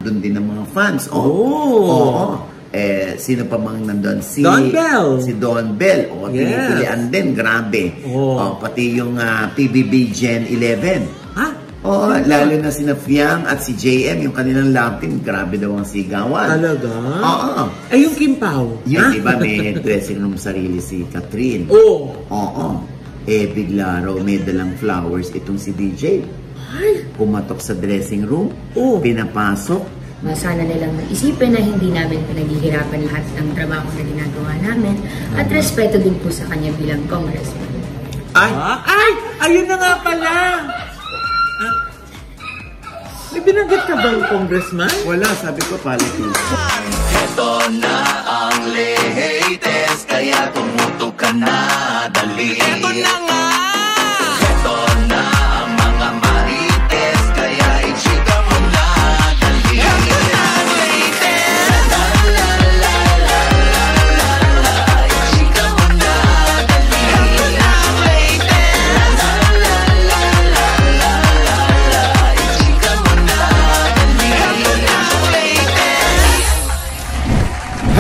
doon din ng mga fans. Oo. Sino pa mang nandun? Don Bell. Si Don Bell. Tinipilian din. Grabe. Pati yung PBB Gen 11. Ha? Lalo na si Fiang at si JM, yung kanilang love team, grabe daw ang sigawan. Talaga? Yung Kim Pao? Yun, diba may dressing room sarili si Catherine. Bigla raw may dalang flowers itong si DJ. Pumatok sa dressing room, pinapasok. Sana nilang isipin na hindi namin pinaghihirapan lahat ng trabaho na ginagawa namin at respeto din po sa kanya bilang congressman. Ayun na nga pala! May binanggit ka bang congressman? Wala, sabi ko politics. Ito na ang latest, kaya tumutok ka na, dali. Ito na nga! Ito na ang mga marites, kaya i-chika mo na, dali. Ito na ang latest! La la la la la la la, i-chika mo na, dali. Ito na ang latest! La la la la la la la, i-chika mo na, dali. Ito na ang latest!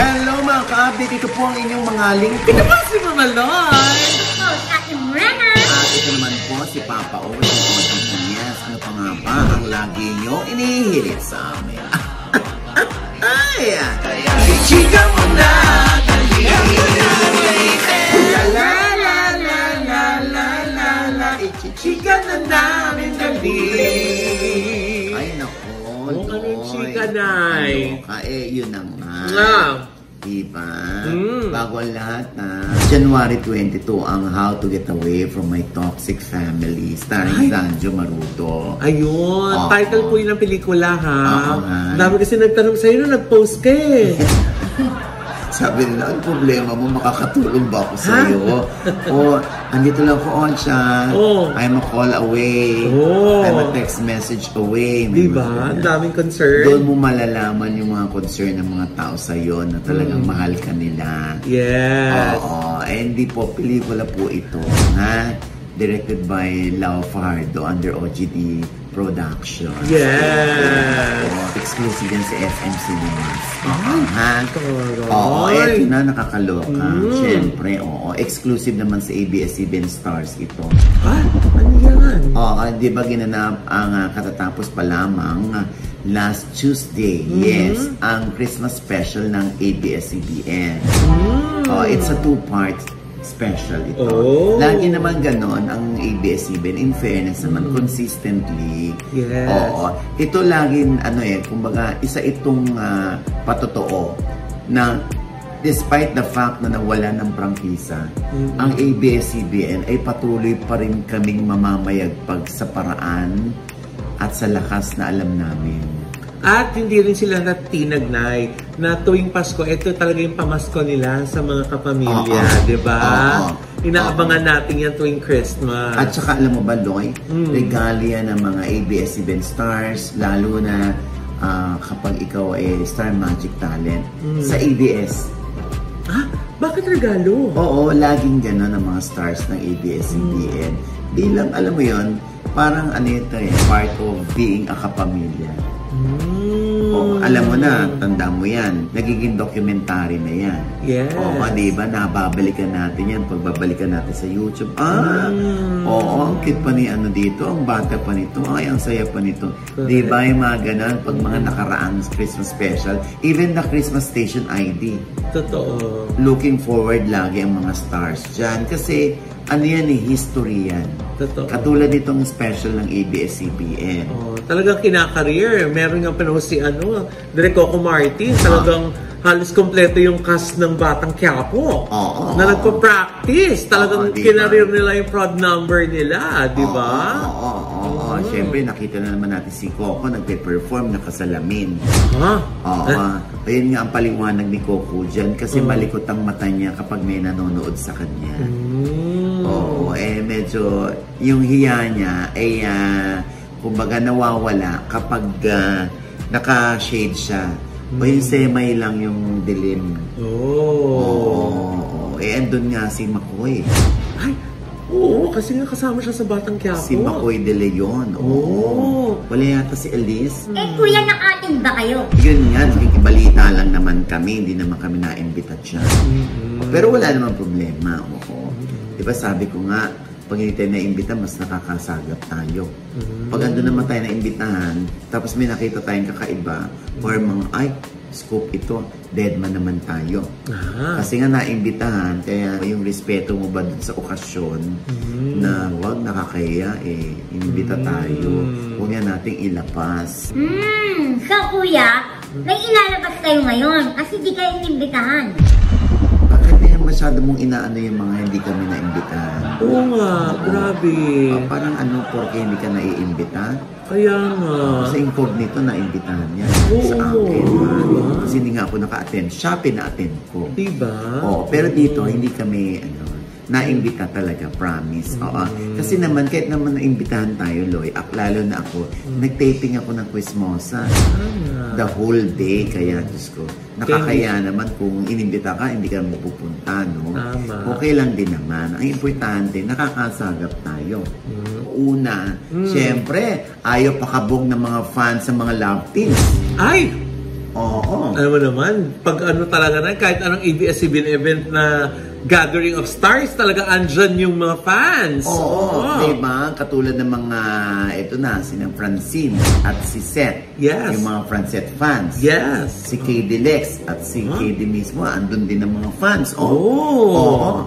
Hello mga ka-update, ito po ang inyong mga link. Ito ba si Mama Loy? Ate Brenna! Ito naman po si Papa O. Yes, ano pa nga ba ang lagi nyo inihirit sa amin? Kaya i-chika mo na, dali. La la la la la la la la, i-chika na namin dali. Ay nako, Anong chika, Nay? Yun na nga. Diba? Bago ang lahat January 22 ang How to Get Away from My Toxic Family starring Zanjo Marudo. Ayun, title po yun ng pelikula ha. Dami kasi nagtanong sa'yo nung nag-post ka Sabi nila, ang problema mo, makakatulong ba ako sa'yo? Andito lang ko on siya. I'm a call away. I'm a text message away. Diba? Ang daming concern. Doon mo malalaman yung mga concern ng mga tao sa'yo na talagang mahal ka nila. Yes. Hindi po, pelikula po ito. Directed by Lau Fajardo under OGD Production. Yes. Exclusive yan sa FM Cinemas. Ay, eto na, nakakaloka. Siyempre, exclusive naman sa ABS-CBN Stars ito. Ano yan? Di ba ginanap ang katatapos pa lamang last Tuesday? Yes, ang Christmas special ng ABS-CBN. It's a two-part special ito. Lagi naman ganon ang ABS-CBN. In fairness naman, consistently. Yes. Ito laging, kumbaga, isa itong patotoo na despite the fact na nawala ng prangkisa, ang ABS-CBN ay patuloy pa rin kaming mamamayagpag sa paraan at sa lakas na alam namin. At hindi rin sila natinagnay na tuwing Pasko, ito talaga yung pamasko nila sa mga kapamilya, di ba? Inaabangan natin yan tuwing Christmas. At saka alam mo ba, Loy, regalia ng mga ABS-CBN stars, lalo na kapag ikaw ay Star Magic Talent, sa ABS. Bakit regalo? Laging gano'n ang mga stars ng ABS-CBN. Bilang, alam mo yon, parang part of being a kapamilya. Alam mo na, tanda mo yan. Nagiging documentary na yan. Yes. Diba? Nababalikan natin yan. Pagbabalikan natin sa YouTube. Ang cute pa ni dito. Ang bata pa nito. Ay, ang saya pa nito. Diba? Yung mga ganun. Pag mga nakaraang Christmas special. Even the Christmas Station ID. Totoo. Looking forward lagi ang mga stars dyan. Kasi, history yan. Totoo. Katulad itong special ng ABS-CBN. Talagang kinakareer. Meron yung panahon si Direk Coco Martin. Talagang halos kompleto yung cast ng Batang Quiapo. Na nagpa-practice. Talagang kinareer nila yung prod number nila. Di ba? Siyempre, nakita na naman natin si Coco nagpe-perform, nakasalamin. Ayun nga ang paliwanag ni Coco dyan. Kasi malikot ang mata niya kapag may nanonood sa kanya. Medyo yung hiya niya ay kumbaga nawawala kapag naka-shade siya. Yung semay lang yung dilim. Andun nga si McCoy. kasi nga kasama siya sa Batang Quiapo. Si Makoy de Leon. Oo. Wala yata si Elise. Kuya, nakatin ba kayo? Yun nga, balita lang naman kami. Hindi naman kami na-imbita siya. Pero wala naman problema. Oo. Diba sabi ko nga, pag hindi tayo na-imbita, mas nakakasagap tayo. Pag ando naman tayo na-imbitahan, tapos may nakita tayong kakaiba, or mga, ay, scoop ito, deadman naman tayo. Kasi nga na-imbitahan, kaya yung respeto mo ba dun sa okasyon, na wag nakakaya, imbita tayo, huwag nga nating ilapas. So kuya, may ilalabas kayo ngayon kasi di kayo inimbitahan. Masyado mong inaano yung mga hindi kami na-imbitahan. Oo nga, grabe. Parang ano, porque hindi ka naiimbita? Kaya nga. Sa incognito, na-imbitahan niya sa akin. Kasi hindi nga ako naka-attend. Siya pina-attend ko. Diba? Oo, pero dito, hindi kami, na-imbita talaga, promise. Oo. Kasi naman, kahit naman na-imbitahan tayo, Loy, lalo na ako, nag-taping ako ng Quizmosa. The whole day, kaya, Diyos ko, nakakaya naman kung inimbita ka, hindi ka mapupunta, no? Okay lang din naman. Ang importante, nakakasagap tayo. Una, syempre, ayaw pakabog ng mga fans sa mga love teams. Ay! Oo. Alam mo naman, pag ano talaga na, kahit anong ABS-CBN event na gathering of stars, talaga andyan yung mga fans. Oo. Diba? Katulad ng mga, ito na, sinang Francine at si Seth. Yes. Yung mga Francette fans. Yes. Si KD Lex at si KD mismo, andun din ng mga fans. Oo.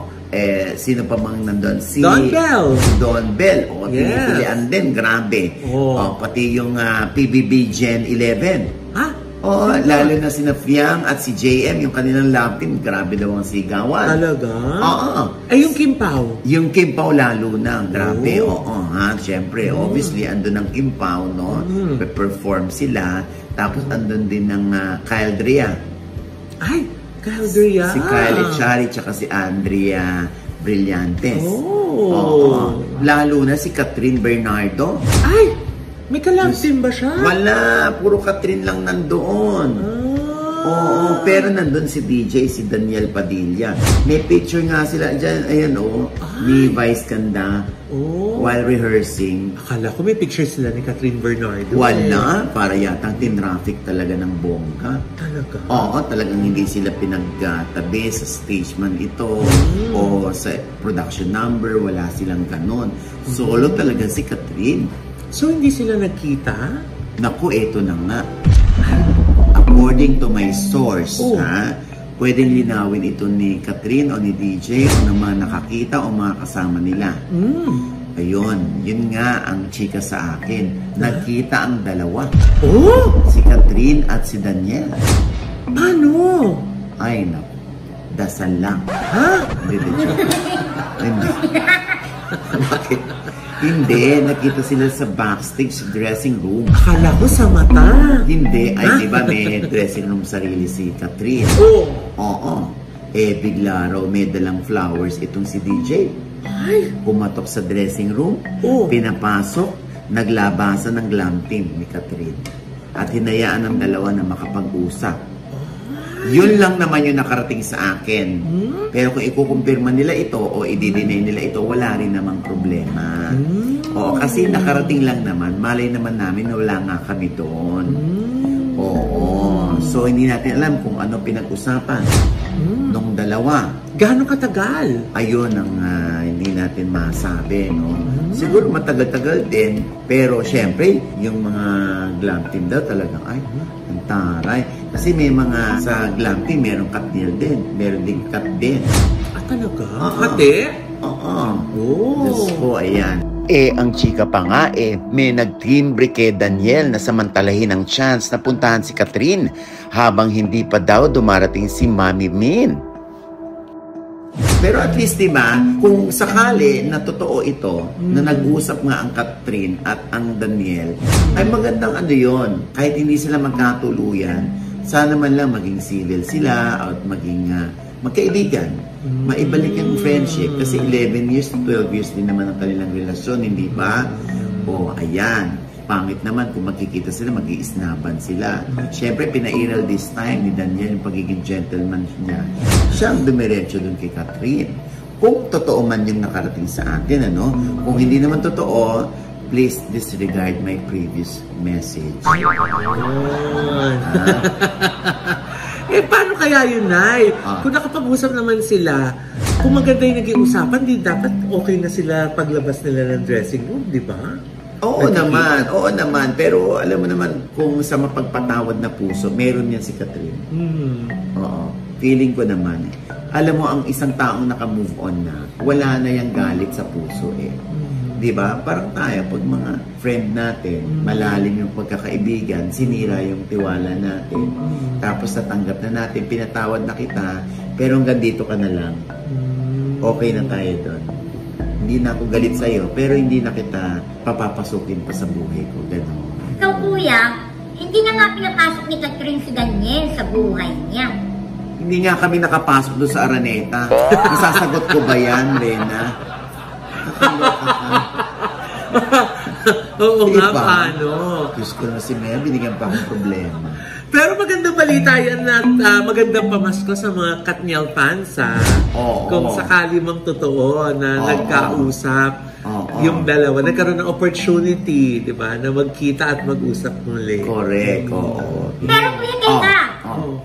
Sino pa mang nandun? Si Don Bell. Don Bell. Tinitulian din. Grabe. Pati yung PBB Gen 11. Oo, lalo na sina Fiang at si JM, yung kanilang love team, grabe daw ang sigawan. Talaga? Oo. Yung Kim Pao? Yung Kim Pao lalo na, grabe. Oo, siyempre, obviously, andun ang Kim Pao, no? Perform sila. Tapos andun din ng Kyle Drea. Ay, Kyle Drea. Si Kyle Echari, tsaka si Andrea Brillantes. Oo. Lalo na si Catherine Bernardo. Ay! May kalabsin ba siya? Wala, puro Catherine lang nandoon. Oo, pero nandun si DJ, si Daniel Padilla. May picture nga sila dyan, ayan ni Vice Ganda while rehearsing. Akala ko may picture sila ni Catherine Bernardo. Wala, para yatang tinraffic talaga ng bongga. Talaga? Oo, talagang hindi sila pinagtabi sa stage man ito o sa production number, wala silang ganon. Solo talaga si Catherine. So, hindi sila nagkita? Naku, eto na nga. According to my source, pwedeng linawin ito ni Catherine o ni DJ o ng mga nakakita o mga kasama nila. Ayun, yun nga ang chika sa akin. Nagkita ang dalawa. Si Catherine at si Daniel. Paano? Ay, naku. Dasal lang. Hindi. Bakit? Hindi, nakita sila sa backstage dressing room. Akala ko sa mata. Hindi, ay di ba may dressing room sarili si Catherine? Oo. Bigla raw may dalang flowers itong si DJ. Ay! Pumatok sa dressing room, pinapasok, naglabasan ng glam team ni Catherine. At hinayaan ng dalawa na makapag-usap. Yun lang naman yung nakarating sa akin. Pero kung ikukumpirma nila ito o i-deny nila ito, wala rin namang problema. Oo, kasi nakarating lang naman. Malay naman namin na wala nga kami doon. Oo. So, hindi natin alam kung ano pinag-usapan nung dalawa. Gaano katagal? Ayun ang hindi natin masabi, no? Siguro matagal-tagal din. Pero, syempre, yung mga glam team daw talagang, ay, ang taray. Kasi may mga sa glam team, merong cut deal din. Meron din cut din. Talaga? Kate? Oo. Diyos ko, ayan. Ang chika pa nga may nagtimbre kay Daniel na samantalahin ang chance na puntahan si Catherine habang hindi pa daw dumarating si Mami Min. Pero at least, diba, kung sakali na totoo ito, na nag-usap nga ang Catherine at ang Daniel, ay magandang ano yun. Kahit hindi sila magkatuluyan, sana man lang maging civil sila at maging magkaibigan. Maibalik yung friendship kasi 11 years to 12 years din naman ang kanilang relasyon, hindi ba? Ayan. Pangit naman kung magkikita sila, mag-iisnaban sila. Siyempre, pinairal this time ni Daniel yung pagiging gentleman niya. Siya ang dumiretso dun kay Catherine. Kung totoo man yung nakarating sa atin, ano? Kung hindi naman totoo, please disregard my previous message. Eh, paano kaya yun, Nay? Kung nakapag-usap naman sila, kung maganda yung naging usapan, di dapat okay na sila paglabas nila ng dressing room, di ba? Oo naman. Pero alam mo naman, kung sa mapagpatawad na puso, meron yan si Catherine. Oo. Feeling ko naman. Alam mo, ang isang taong naka-move on na, wala na yung galit sa puso eh. Diba? Parang tayo, pag mga friend natin, malalim yung pagkakaibigan, sinira yung tiwala natin, tapos natanggap na natin, pinatawad na kita, pero hanggang dito ka na lang. Okay na tayo doon. Hindi na ako galit sa'yo, pero hindi na kita papapasukin pa sa buhay ko. Gano'n. So, kuya, hindi na nga pinapasok ni Catherine si Daniel sa buhay niya. Hindi nga kami nakapasok doon sa Araneta. Masasagot ko ba yan, Rena? Oo nga, paano? Diyos ko na si Mel, binigyan pa akong problema. Pero magandang balita yan at magandang pamasko sa mga Katniel fans, ha? Kung sakali mang totoo na nagkausap yung dalawa, nagkaroon ng opportunity, di ba, na magkita at mag-usap muli. Correct, oo. Pero kuya, teka,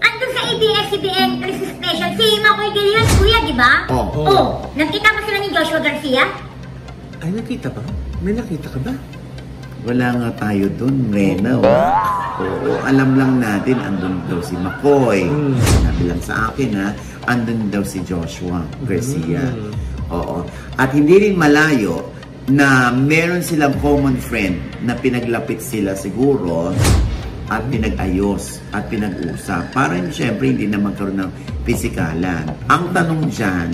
andun sa ABS-CBN Christmas Special, si Makoy de Leon, kuya, di ba? Nagkita mo sila ni Joshua Garcia? Ay, nakita ba? May nakita ka ba? Wala nga tayo dun, Rena. Oo, alam lang natin, andun daw si McCoy. Sabi lang sa akin, ha, andun daw si Joshua Garcia. Oo. At hindi rin malayo na meron silang common friend na pinaglapit sila siguro at pinag-ayos at pinag-usap. Para siyempre hindi na magkaroon ng pisikalan. Ang tanong dyan,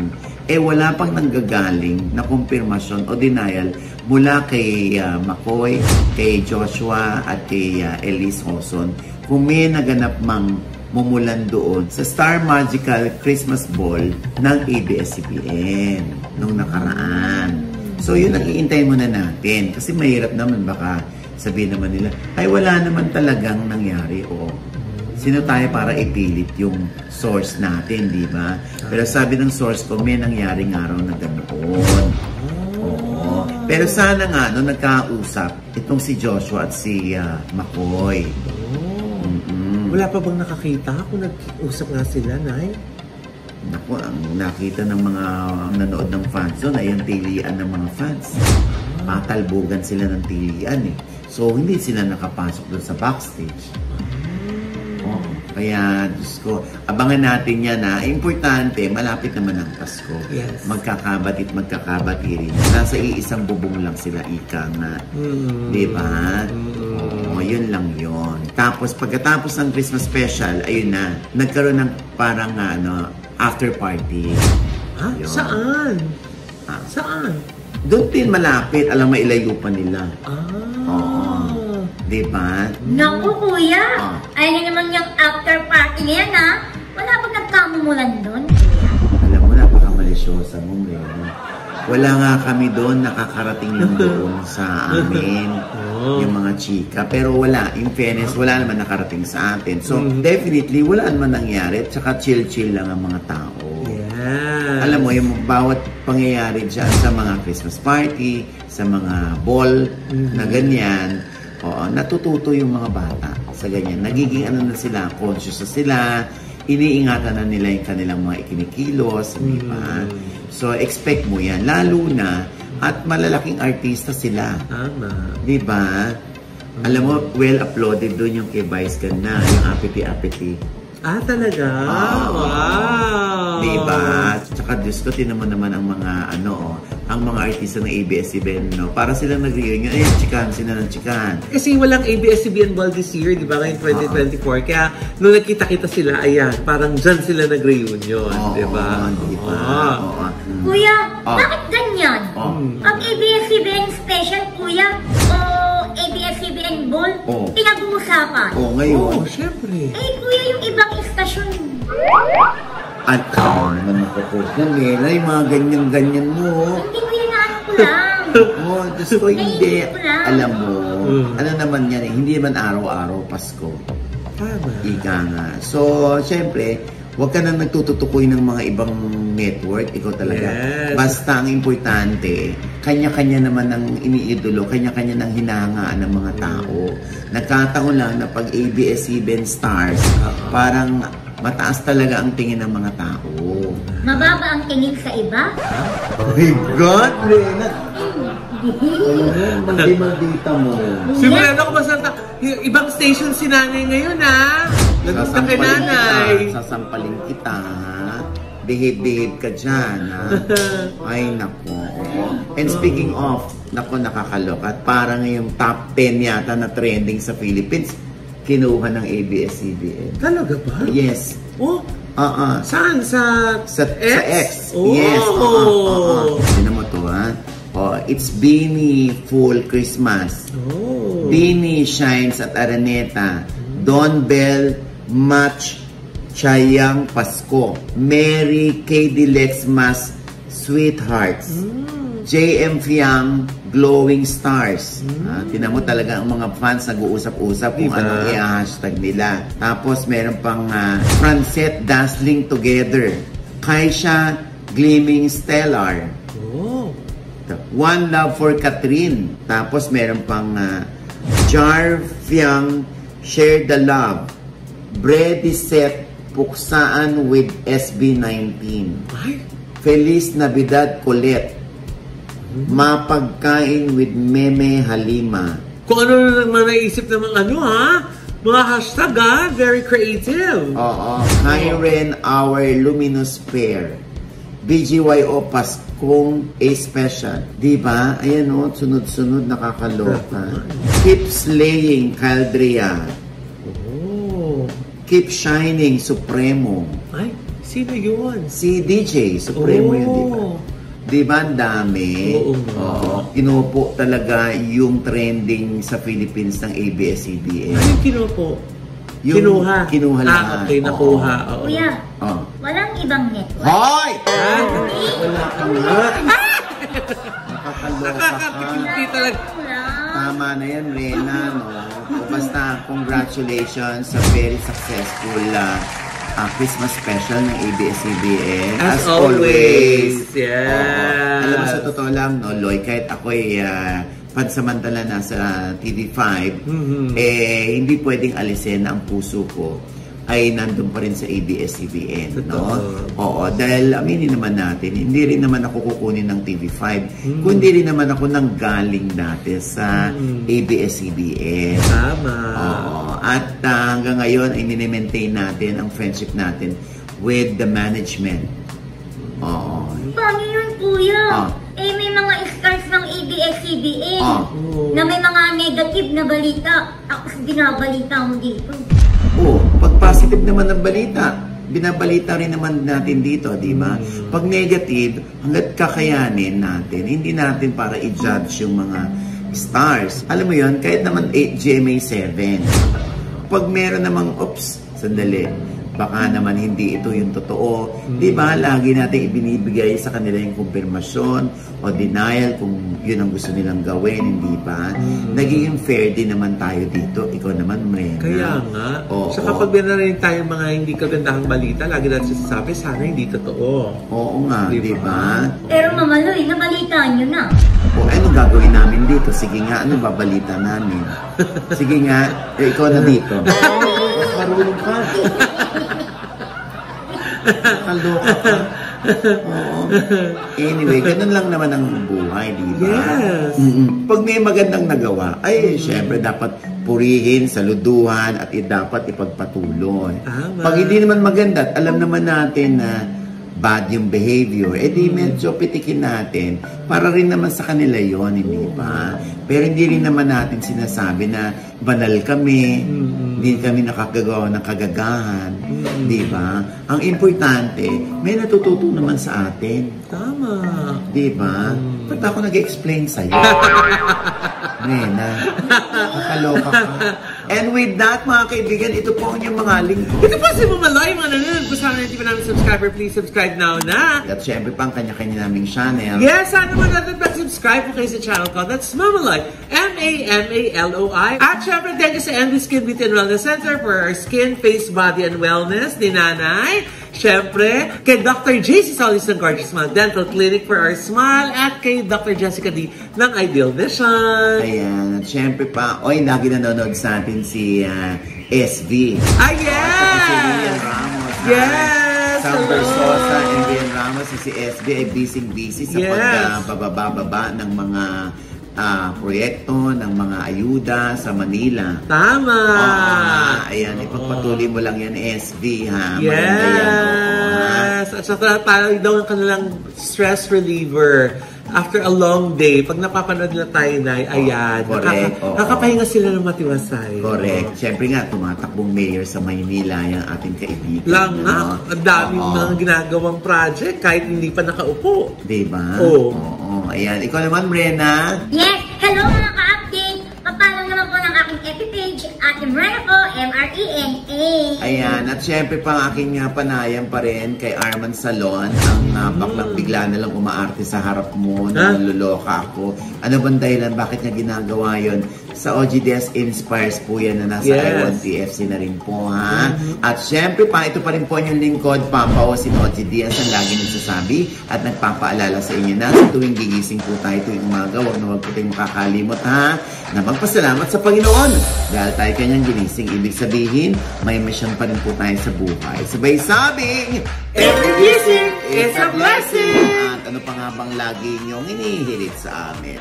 wala pang nanggagaling na kumpirmasyon o denial mula kay McCoy, kay Joshua at kay Elise Hoson kung may naganap mang mumulan doon sa Star Magical Christmas Ball ng ABS-CBN nung nakaraan. So yun ang iintayin muna natin kasi mahirap naman baka sabihin naman nila, ay wala naman talagang nangyari o sino tayo para ipilit yung source natin, di ba? Pero sabi ng source ko, may nangyari nga raw na ganoon. Oo. Pero sana nga, no, nagkausap itong si Joshua at si McCoy. Wala pa bang nakakita kung nag-usap nga sila, Nay? Naku, ang nakita ng mga nanood ng fans doon ay yung tilian ng mga fans. Matalbogan sila ng tilian eh. So, hindi sila nakapasok doon sa backstage. Kaya, Diyos ko, abangan natin yan na importante, malapit naman ang Pasko. Yes. Magkakabatit, magkakabati rin. Nasa iisang bubong lang sila, ika nga. Diba? Oo, yun lang yun. Tapos, pagkatapos ng Christmas special, ayun na, nagkaroon ng parang after party. Ha? Saan? Saan? Doon din malapit, alam mailayo pa nila. Oo. Diba? Naku, kuya. Ayun na naman yung after party niyan, ha? Wala bang nagkamumulan doon? Alam mo, napaka-malisyosa mo, Rena. Wala nga kami doon, nakakarating lang doon sa amin, yung mga chika. Pero wala, in fairness, wala naman nakarating sa atin. So, definitely, wala naman nangyari. Tsaka chill-chill lang ang mga tao. Yeah. Alam mo, yung bawat pangyayari dyan sa mga Christmas party, sa mga ball na ganyan, natututo yung mga bata sa ganyan. Nagiging na sila, conscious na sila, iniingatan na nila yung kanilang mga ikinikilos, di ba? So, expect mo yan. Lalo na, at malalaking artista sila. Tama. Di ba? Alam mo, well uploaded doon yung kay Vice Ganda, yung Apity-Apity. Ah, talaga? Wow! Diba? Tsaka Diyos ko, tinamo naman ang mga, ang mga artista ng ABS-CBN, para silang nag-reunion. Chikahan sila ng chikahan. Kasi walang ABS-CBN Ball this year, di ba? Ngayong 2024. Kaya, nung nakita-kita sila, ayan, parang dyan sila nag-reunion, di ba? Diba? Kuya, bakit ganyan? Ang ABS-CBN special, kuya, o ABS-CBN Ball, pinag-uusapan. Ngayon. Syempre. Kuya, yung ibang istasyon. At naman ako na Mela, yung mga ganyan-ganyan mo. Hindi ko yun naano ko lang. Diyos ko, hindi. Alam mo, ano naman yan, hindi naman araw-araw Pasko. Tama. Ika nga. So, syempre, Huwag ka na nagtututukoy ng mga ibang network. Ikaw talaga. Yes. Basta ang importante, kanya-kanya naman ng iniidolo, kanya-kanya ng hinahangaan ng mga tao. Nagkataon lang na pag ABS-CBN stars, parang mataas talaga ang tingin ng mga tao. Mababa ang tingin sa iba? Oh my God, Rena! Magdi-maldita mo. Simulan ako basta ibang station si nanay ngayon, ha? Nagpunta kay nanay. Sasampalin kita, ha? Behave ka dyan, ha? Ay, nako. And speaking of, nako, nakakaloka. At parang yung top 10 yata na trending sa Philippines, kinuha ng ABS-CBN. Talaga ba? Yes. Oh? Saan? Sa X? Sa X. Oh. Yes. Sino mo to, ha? Oh, it's Beanie Full Christmas. Oh. Beanie shines at Araneta. Don Bell Match Chayang Pasko. Mary K.D. Lexmas Sweethearts. J.M. Fiang Glowing Stars. Tinan mo talaga ang mga fans nag-uusap-usap kung anong i-hashtag nila. Tapos meron pang Francette Dazzling Together. Kaisha Gleaming Stellar. Oh. One Love for Catherine. Tapos meron pang Jar Fiang Share the Love. Brady Set Puksaan with SB19. Ay? Feliz Navidad Colette. Mapagkain with Meme Halima. Kung ano na naman naisip ng mga mga hashtag, very creative. Oo. Kyren Our Luminous Pair. BGYO Paskong A Special. Diba? Ayan o, sunod-sunod nakakaloka. Keep Slaying Caldria. Oh. Keep Shining Supremo. Ay, sino yun? Si DJ Supremo yun, diba? Diba ang dami? Oo. Kinupo talaga yung trending sa Philippines ng ABS-CBN. Ano yung kinupo? Yung Kinuha. Kinuha lang. Okay, nakuha. Oo. Kuya, Oh. walang ibang network. Hoy! Wala ka nga. Nakakaloka ka. Nakakapikiliti talaga. Tama na yan, Rena, no? O basta, congratulations sa very successful Christmas special ng ABS-CBN. As always. Oo. Yes. Alam mo, sa totoo lang, no, Loy, kahit ako'y pansamantala na sa TV5, hindi pwedeng alisin na ang puso ko ay nandun pa rin sa ABS-CBN, no? Oo, dahil aminin naman natin, hindi rin naman ako kukunin ng TV5, kundi rin naman ako nang galing dati sa ABS-CBN. Tama. Oo, at hanggang ngayon ay mini-maintain natin ang friendship natin with the management. Oo. Paano yun, kuya? Ah. Eh, may mga stars ng ABS-CBN Ah. na may mga negative na balita. Tapos binabalita mo dito. Oo, pag positive naman ang balita, binabalita rin naman natin dito, di ba? Pag negative, hanggat kakayanin natin, hindi natin para i-judge yung mga stars. Alam mo yon, kahit naman GMA7, pag meron namang, oops, sandali, baka naman hindi ito yung totoo. Di ba? Lagi natin ibinibigay sa kanila yung kumpirmasyon o denial kung yun ang gusto nilang gawin, hindi ba? Nagiging fair din naman tayo dito. Ikaw naman, Mrena. Kaya nga. Oo. Saka pag binarinig tayo mga hindi kagandahang balita, lagi natin sasabi, sana hindi totoo. Oo nga, di ba? Pero mamaloy, nabalitaan nyo na. O ano gagawin namin dito? Sige nga, ano babalita namin? Sige nga, ikaw na dito. Mas marunong ka. Kaloka ka. Oo. Anyway, ganun lang naman ang buhay, di ba? Yes. Pag may magandang nagawa, ay syempre dapat purihin, saluduhan, at dapat ipagpatuloy. Tama. Pag hindi naman maganda, at alam naman natin na bad yung behavior, di medyo pitikin natin para rin naman sa kanila yon, hindi ba? Pero hindi rin naman natin sinasabi na banal kami, hindi kami nakakagawa ng kagagahan, di ba? Ang importante, may natututo naman sa atin. Tama. Di ba? Ba't ako nag-explain sa'yo? Rena, nakaloka ka. And with that, mga kaibigan, ito po ang inyong mga link. Ito po si Mamaloy, mga nanonood po sana hindi pa namin subscriber, please subscribe now na. At syempre pang kanya-kanya naming channel. Yes, sana mo natin subscribe po kayo sa channel ko. That's Mamaloy, M-A-M-A-L-O-I. At syempre, thank you sa Envy Skin Beauty and Wellness Center for our skin, face, body, and wellness ni Nanay. Siyempre, kay Dr. JC Solis ng Gorgeous Smile Dental Clinic for Our Smile at kay Dr. Jessica D ng Ideal Vision. Ayan, at syempre pa, lagi nanonood sa atin si SV. Yes! Si Rian Ramos. Yes! Sam Bersosa and Rian Ramos, si SV ay busy sa pagbababa ng mga proyekto, ng mga ayuda sa Manila. Tama! Ayan, ipagpatuloy mo lang yan, SV, ha? Yes! At saka tayo daw ang kanilang stress reliever. After a long day, pag napapanood na tayo na, ayan, nakakapahinga sila ng matiwasay. Correct. Siyempre nga, tumatakbong mayor sa Maynila, yung ating kaibigan. Lang na, ang daming mga ginagawang project kahit hindi pa nakaupo. Diba? Oo. Ayan. Ikaw naman, Brenna? Yes! Hello mga ka-update! Papalo naman po ng aking FB page, Ate Mrena po, M-R-E-N-A. Ayan. At syempre pa ang aking panayam pa rin kay Arman Salon. Ang baklang bigla na lang umaarte sa harap mo, nalululoka ako. Ano bang dahilan? Bakit niya ginagawa yon? Sa OGDS Inspires po yan na nasa I1TFC na rin po, ha? At syempre pa, ito pa rin po yung lingkod, Pampao, si OGDS ang lagi nagsasabi at nagpapaalala sa inyo na sa tuwing gigising po tayo tuwing umaga, huwag po tayong makakalimot, ha? Na magpasalamat sa Panginoon. Dahil tayo kanyang ginising, ibig sabihin, may mission pa rin po tayo sa buhay. Sabay sabing, every gising is a blessing! At ano pa nga bang lagi niyong inihirit sa amin?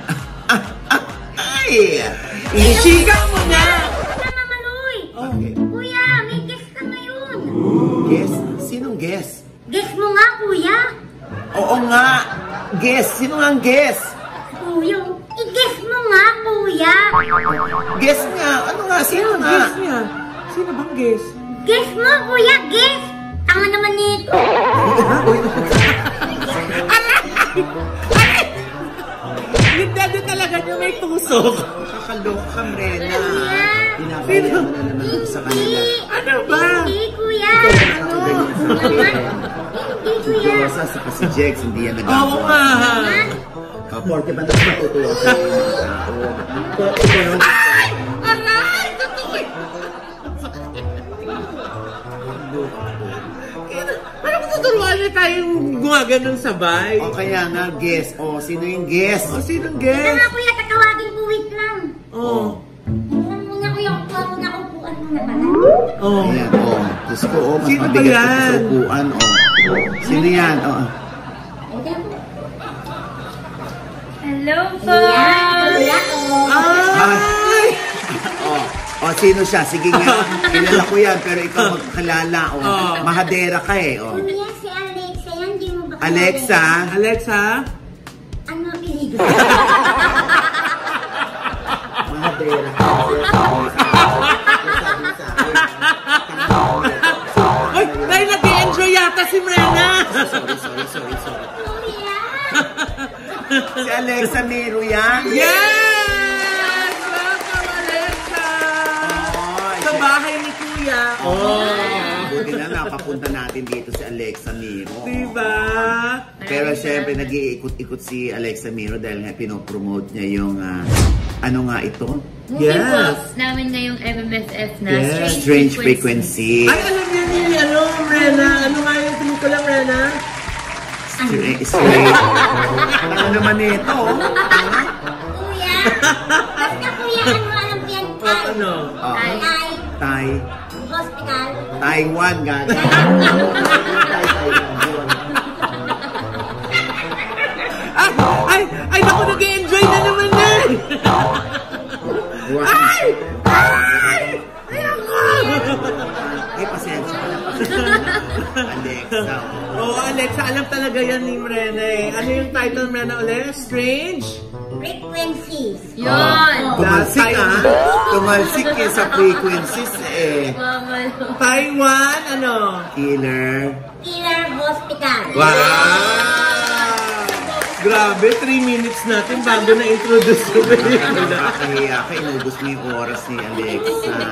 Ay! Ichika mo na! Mama Maloy! Okay. Kuya, may guest ka ngayon. Guess? Sinong guess? Guest mo nga, kuya. Oo nga! Guess! Sino nga ang guess? Kuya, i-guess mo nga, kuya. Guess nga! Ano nga? Sino nga? Guess niya. Sino bang guess? Guess mo, kuya, guess. Tanga naman nito. Yung dado talaga niyo may tusok. Kakaloka ka, Mrena. Kuya. Pinapaya mo na naman sa kanila. Ano ba? Hindi, kuya. Ano? Naman. Hindi, kuya. Diyosa sa si Jex, hindi yan Oo nagagawa. nga. Naman. Porke ba naman matutuwa sa iyo? Ay! Aray! Totoo eh! Pero kung tuturuan niyo tayong gumaganon sabay. O kaya nga, guess. O, sino yung guess? O, sinong Ito guess? nga, kuya, tatawagin ko, wait lang. Oh. Muna, kuya, muna upuan mo na pala. Oh. Ayan, o. Diyos ko, mas Sino ba mabigat ito yan? sa upuan, o. Sino yan? O. Hello po! Kuya, Ay! O, sino siya? Sige nga, kilala ko yan, pero ikaw magkakalala, o. Mahadera ka eh, o. Kuya, si Alexa yan, di mo ba? Alexa? Alexa? Ano ang piligo? Mahadera. Ay! Dahil nag-i-enjoy yata si Mrena! Sorry. Kuya! Si Alexa Miro yan? Yes! Welcome, Alexa! Sa bahay ni Kuya. Buti na napapunta natin dito si Alexa Miro. Diba? Pero syempre, nag-iikot-ikot si Alexa Miro dahil nga pinopromote niya yung, ano nga ito? Movie Yes. box namin ngayong MMFF na Yes. Strange Frequency. Ay, alam niya ni, Mrena. Ano nga yung pelikula, Mrena? Straight. Ano naman ito? Kuya! Basta kuya, ano alam ko yan? Ano? Thai. Hospital. Taiwan, gano'n. Ay, naku, nag-enjoy na naman eh! Ay! Ay, pasensya ka na. Alexa. Oo, Alexa, alam talaga yan ni Mrena eh. Ano yung title, Mrena, ulit? Strange? Frequencies. Yun! Tumalsik Tumalsik eh sa frequencies eh. Mamalo. Taiwan, ano? Killer. Killer Hospital. Wow! Grabe, 3 minutes natin bago na-introduce yung pelikula. Nakakahiya ka, inubos mo yung oras ni Alexa.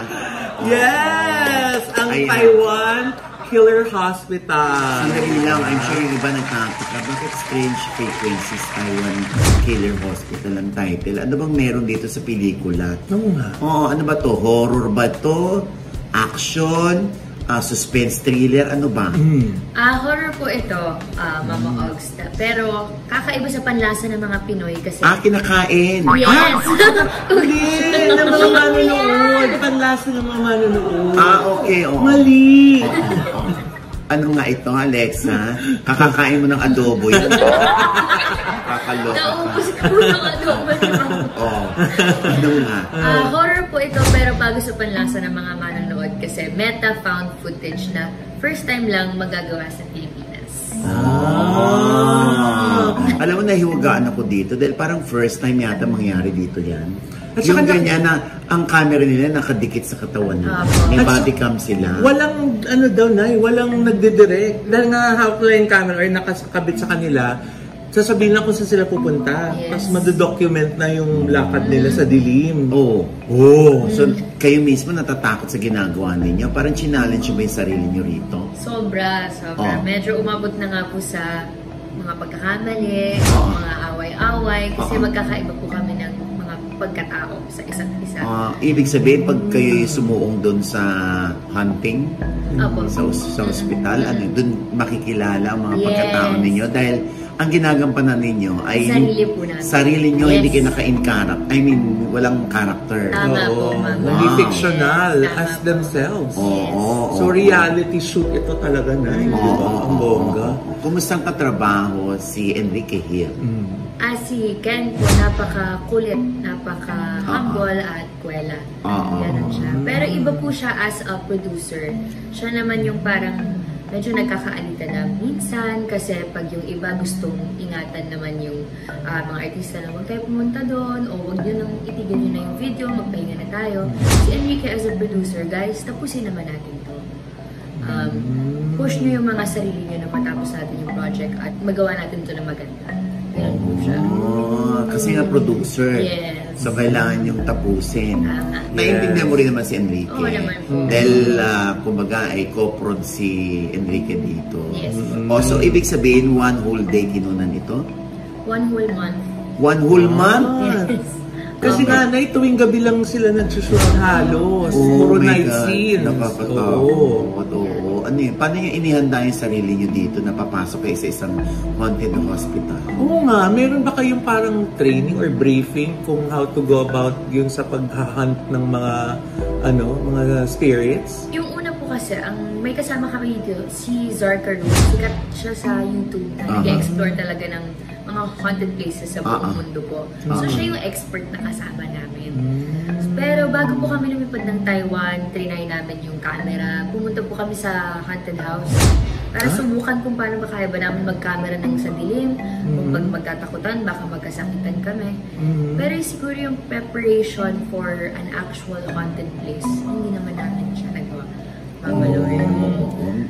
Yes! Ang Ayan. Taiwan Killer Hospital. Sandali lang, I'm sure yung iba nagtataka. Bakit Strange Frequencies Taiwan Killer Hospital ang title? Ano bang meron dito sa pelikula? Oo nga. Oo, ano ba to? Horror ba to? Action? suspense thriller, ano ba? Horror po ito, Mama Ogs. Pero kakaiba sa panlasa ng mga Pinoy kasi... Kinakain! Yes! Hindi! Ng mga manunood. Panlasa ng mga manunood. Okay. Mali! Ano nga ito, Alexa? Kakakain mo ng adobo yun. Kakaloka ka. Naubos ko ng adobo. Ano nga? Horror po ito pero bago sa panlasa ng mga manonood kasi meta found footage na first time lang magagawa sa Pilipinas. Alam mo, nahiwagaan ako dito dahil parang first time yata mangyari dito yan. At Yung saka ganyan na ang camera nila nakadikit sa katawan nila. May body cam sila. Walang, walang nagdidirect. Dahil nga hawak lang yung camera or nakakabit sa kanila, sasabihin lang kung saan sila pupunta. Yes. Tapos madodocument na yung lakad nila sa dilim. So, kayo mismo natatakot sa ginagawa ninyo? Parang challenge ba yung sarili nyo rito? Sobra. Medyo umabot na nga po sa mga pagkakamali, mga away-away, kasi magkakaiba po kami ng mga pagkatao sa isa't isa. Ibig sabihin, pag kayo sumuong doon sa hunting, sa ospital, doon makikilala ang mga pagkatao ninyo dahil ang ginagampanan ninyo ay sarili nyo, hindi kayo naka-in-character. I mean, walang character. Tama po, Mama. Hindi fictional as themselves. So reality shoot ito talaga na. Ang bongga. Kumusta ang katrabaho si Enrique Hill? Si Ken po, napaka-kulit, napaka-humble at kwela. Ganun siya. Pero iba po siya as a producer. Siya naman yung parang medyo nagkakaalitan na minsan kasi pag yung iba gustong ingatan naman yung mga artista na huwag kayo pumunta doon o huwag nyo nang itigil nyo na yung video, magpahinga na tayo. Si Enrique as a producer, guys, tapusin naman natin to. Push nyo yung mga sarili nyo na matapos natin yung project at magawa natin to na maganda. Ganun po siya. Kasi nga producer. Yes. So, kailangan yung tapusin. Naiintindihan mo rin naman si Enrique. Oo naman po. Dahil, kumbaga, ay co-prod si Enrique dito. Yes. So, ibig sabihin, one whole day kinunan ito? One whole month. One whole month? Yes. Kasi nanay, tuwing gabi lang sila nagsushoot halos. Puro night scenes. Nakakatakot. Ano yun? Paano yung inihanda yung sarili nyo dito na papasok kayo sa isang haunted hospital? Oo nga. Meron ba kayong parang training or briefing kung how to go about yung sa paghahunt ng mga spirits? Yung una po kasi, may kasama kami dito, si Zarka Rose. Sikat siya sa YouTube na nag-explore talaga ng mga haunted places sa buong mundo po. So siya yung expert na kasama namin. Pero bago po kami lumipad ng Taiwan, trinay namin yung camera. Pumunta po kami sa haunted house para subukan kung paano ba kaya ba namin mag-camera ng sa dilim. Kung pag magkatakutan, baka magkasakitan kami. Pero siguro yung preparation for an actual haunted place, hindi naman namin siya nagawa.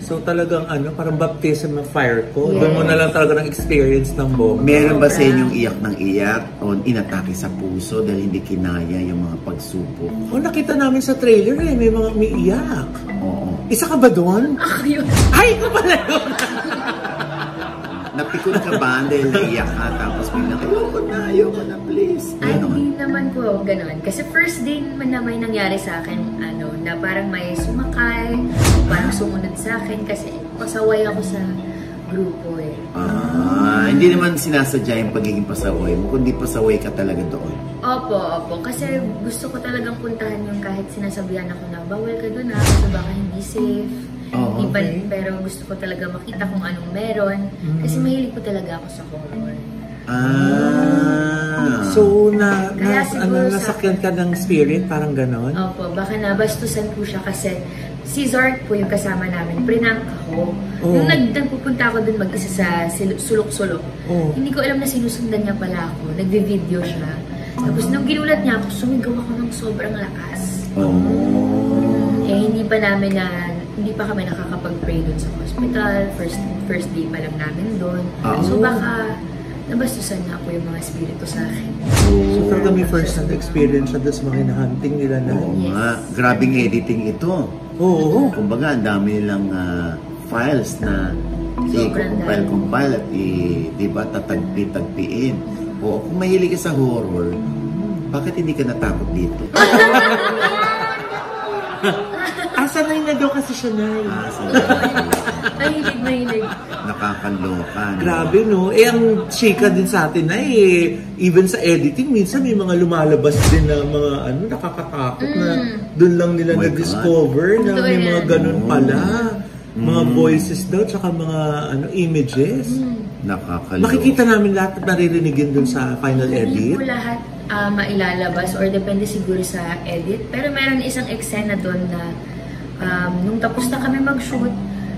So talagang parang baptism of fire ko. Doon mo na lang talaga ng experience ng bongga. Meron ba sa inyong iyak ng iyak o inatake sa puso dahil hindi kinaya yung mga pagsubok? Nakita namin sa trailer may mga umiiyak. Isa ka ba doon? Ako yun. Ay, ito pala yun! Napikon ka ba dahil naiyak ka tapos biglang ayoko na please? Ay, hindi naman po gano'n. Kasi first day naman na may nangyari sa akin, na parang may sumakay, parang sumunod sa akin kasi pasaway ako sa grupo eh. Hindi naman sinasadya yung pagiging pasaway mo, kundi pasaway ka talaga doon. Opo. Kasi gusto ko talagang puntahan yung kahit sinasabihan ako na bawal ka doon kasi baka hindi safe. Pero gusto ko talaga makita kung anong meron. Kasi mahilig ko talaga ako sa horror. So, nasakyan ka ng spirit, parang ganon? Opo, baka nabastusan po siya kasi si Zark po yung kasama namin, prank ako. Nung nagpupunta ako dun mag-isa sa sulok-sulok, hindi ko alam na sinusundan niya pala ako. Nagbe-video siya. Tapos nung ginulat niya ako, sumigaw ako ng sobrang lakas. Hindi pa kami nakakapag-pray dun sa hospital. First day pa lang namin dun. So baka nabastusan na ako yung mga spirito sa akin. So talaga may first hand experience siya doon sa mga hinahunting nila na. Grabing editing ito. Kumbaga, ang dami nilang files na i-compile at tatagpi-tagpiin. Kung mahilig ka sa horror, bakit hindi ka natakot dito? sanay na daw kasi siya na. Mahilig. Nakakaloka. No? Grabe, no? Ang chika din sa atin na even sa editing, minsan may mga lumalabas din na mga nakakatakot na doon lang nila na-discover na may mga ganun pala. Mga voices daw, tsaka mga images. Nakakaloka. Makikita namin lahat at naririnigin doon sa final edit? Hindi po lahat mailalabas or depende siguro sa edit. Pero meron isang eksena doon na nung tapos na kami mag-shoot,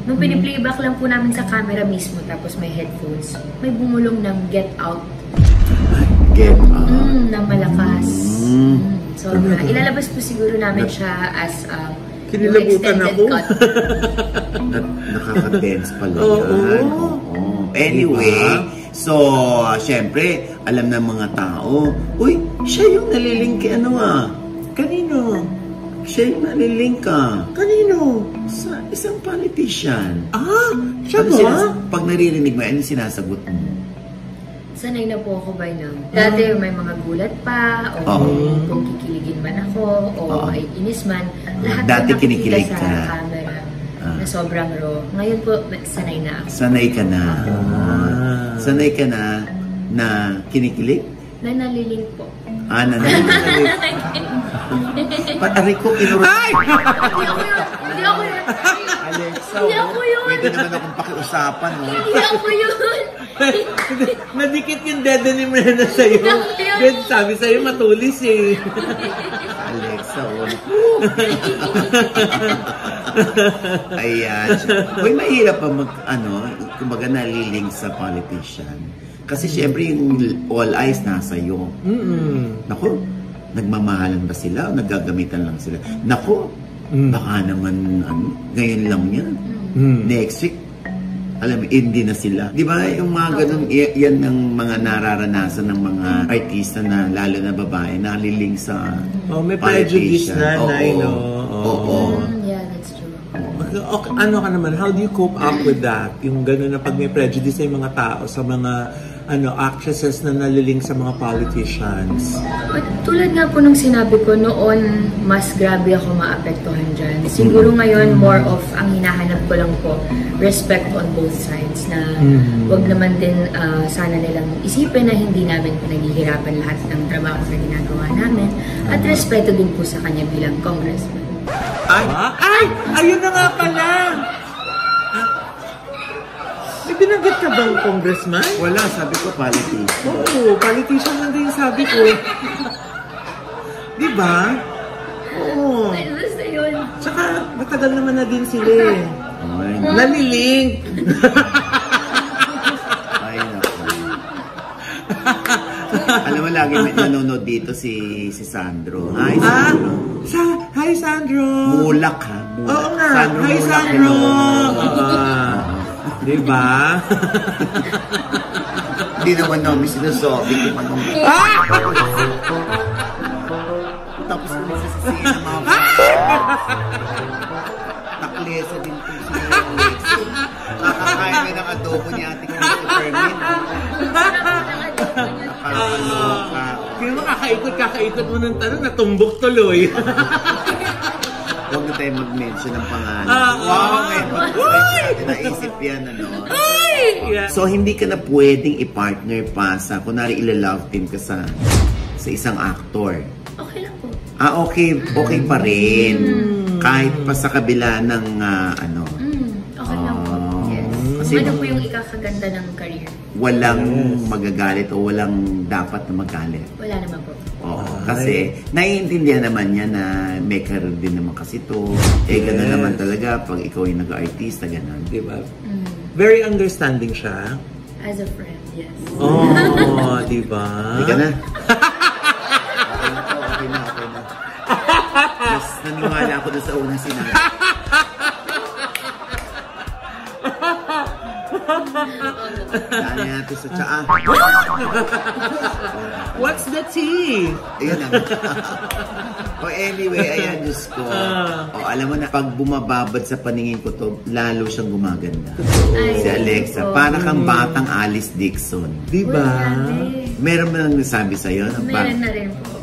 nung piniplayback lang po namin sa camera mismo tapos may headphones, may bumulong ng Get Out. Get Out. Na malakas. So, ilalabas po siguro namin siya as kinilabutan ako. Nakaka-tense pala yan. Anyway, so, syempre, alam ng mga tao, uy, siya yung naliling kay Kanino? Siya yung naliling ka. Kanino? Sa isang politician. Siya ba? Pag naririnig mo, ano sinasagot mo? Sanay na po ako by now. Dati may mga gulat pa, o kung kikiligin man ako, o maiinis man, lahat Dati na kinikilig nakikita sa camera na sobrang raw. Ngayon po, sanay na ako. Sanay ka na. Sanay ka na kinikilig? Na naliling po. Naliling. Pataray ko, kinurot. Ay! Hindi ako yun! Alexa, Hindi ako yun! pwede naman akong pakiusapan, no? Hindi ako yun! Nadikit yung dede ni Mrena sa'yo. Then sabi sa'yo, matulis eh. Alexa, Ayan. Uy, mahirap pa kumbaga naliling sa politician. Kasi syempre yung all eyes nasa iyo. Naku, nagmamahalan ba sila o naggagamitan lang sila? Naku, baka naman ngayon lang yan. Next week, alam mo, hindi na sila. Di ba, yung mga ganun, yan ang mga nararanasan ng mga artista na, lalo na babae, naliling sa may prejudice na, Oo. Yeah, that's true. Okay, ano ka naman, how do you cope up with that? Yung gano'n na pag may prejudice sa mga tao, sa mga actresses na naliling sa mga politicians. But tulad nga po nung sinabi ko, noon mas grabe ako maapektuhan dyan. Siguro ngayon, more of ang hinahanap ko lang po, respect on both sides. Na wag naman din sana nilang isipin na hindi namin pinaghihirapan lahat ng trabaho sa ginagawa namin. At respeto din po sa kanya bilang congressman. Ay! Ayun na nga pala! May binanggit ka bang congressman? Wala, sabi ko politician. Oo, politician lang din sabi ko. Di ba? Oo. Ay, basta yun. Tsaka, matagal naman na din sila eh. Naliling. Ay, naku. Alam mo, lagi may nanonood dito si Sandro. Hi, Sandro. Hi, Sandro. Mulak, ha? Mulak. Oo nga. Sandro, Hi, Mulak. Sandro. Diba? Hindi naman namin sinasabi kung anong... Tapos kung nagsasasihin ng mga... Taklesa din po siya ng Alexo. Nakakain mo ng adobo ni Ate Christy Fermin. Nakakaloka. Kaya mo kakaikot mo ng tanong, natumbok tuloy. Huwag na tayo mag-mention ng pangalan. Wow, ngayon naisip yan, Yeah. So, hindi ka na pwedeng i-partner pa sa, kunwari ila-love team ka sa isang actor. Okay lang po. Okay pa rin. Kahit pa sa kabila ng, Okay lang po. Yes. Kasi, Ano po yung ikakaganda ng career? walang magagalit o walang dapat na magalit. Wala naman po. Kasi naiintindihan naman niya na may career din naman kasi to. Gano'n naman talaga pag ikaw yung nag-artista, gano'n. Diba? Very understanding siya. As a friend, yes. Diba? Hindi ka na. Okay na. Mas naniwala ako doon sa unang sinabi. Dali natin sa tsaa. What's the tea? Ayun na. Anyway, ayan, Diyos ko. Alam mo na, pag bumababad sa paningin ko to, lalo siyang gumaganda. Si Alexa. Para kang batang Alice Dixon. Diba? Meron mo nang nasabi sa'yo? Meron na rin po.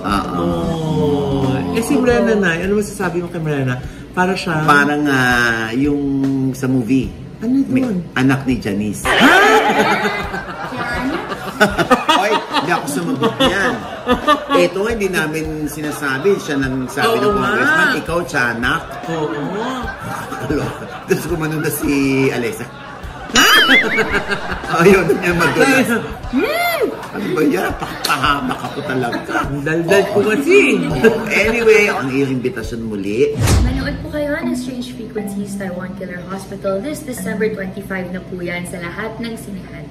Si Mrena na, ano masasabi mo kay Mrena? Para siya? Parang yung sa movie. Ano yun? Anak ni Janice. Oy, hindi ako sumagot yan. Ito nga, hindi namin sinasabi. Siya nang sabi ng congressman, ikaw, tiyanak. Oo. Tapos kumano na si Alexa. Ayaw na niya madulas. Ano ba yan? Pahamak ako talaga. Daldal ko kasi. Anyway, ang iyong imbitasyon muli. Manood po kayo ng Strange Frequencies Taiwan Killer Hospital this December 25 na po yan sa lahat ng sinehan.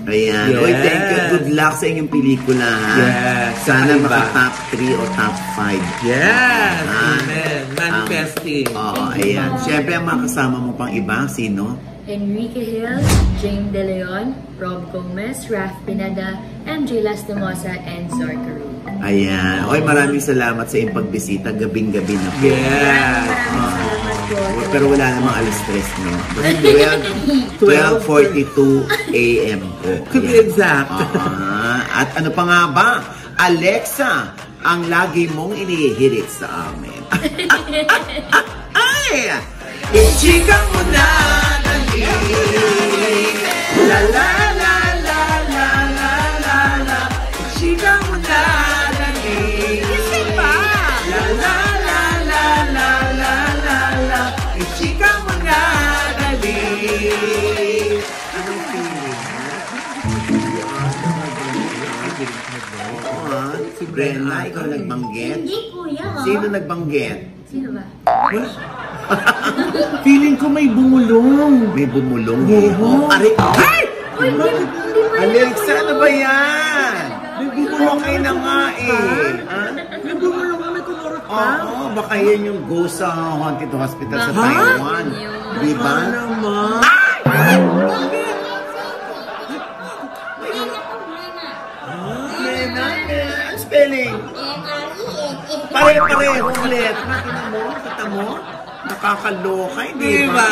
Ayan. Yes. Oy, thank you. Good luck sa inyong pelikula. Yes. Sana Diba? maka-top 3 o top 5. Yes. Amen. Manifesting. Oo, ayan. Siyempre, ang mga kasama mo pang iba, sino? Enrique Hill, James De Leon, Rob Gomez, Raf Pineda, MJ Lastimosa, and Zorkaru. Ayan. Oy, maraming salamat sa iyong pagbisita. Gabing-gabi na po. Yes. Maraming salamat po. Pero wala namang alas 3 no? 12:42 a.m. po. To be Ayan. exact. At ano pa nga ba? Alexa, ang lagi mong inihirit sa amin. Ay! Ichika mo na dali. La la la la la la la la. Ichika mo na dali. Kasi pa. La la la la la la la la. Ichika mo na dali. Anong feeling? Oo, si Brenna, ikaw nagbanggit? Hindi, kuya. Sino nagbanggit? Sino ba? Feeling ko may bumulong. May bumulong. Oo. Aray! Ay! Uy, hindi pa Alexa, ano ba yan? May bumulong kayo na nga eh. Ha? May bumulong na may kumurot pa. Oo, baka yan yung ghost sa haunted hospital sa Baka. Taiwan. Di ba? Baka naman. Lena, ang spelling. Pare-pareho ulit. Nakita mo? Nakakaloka, hindi Di ba? ba?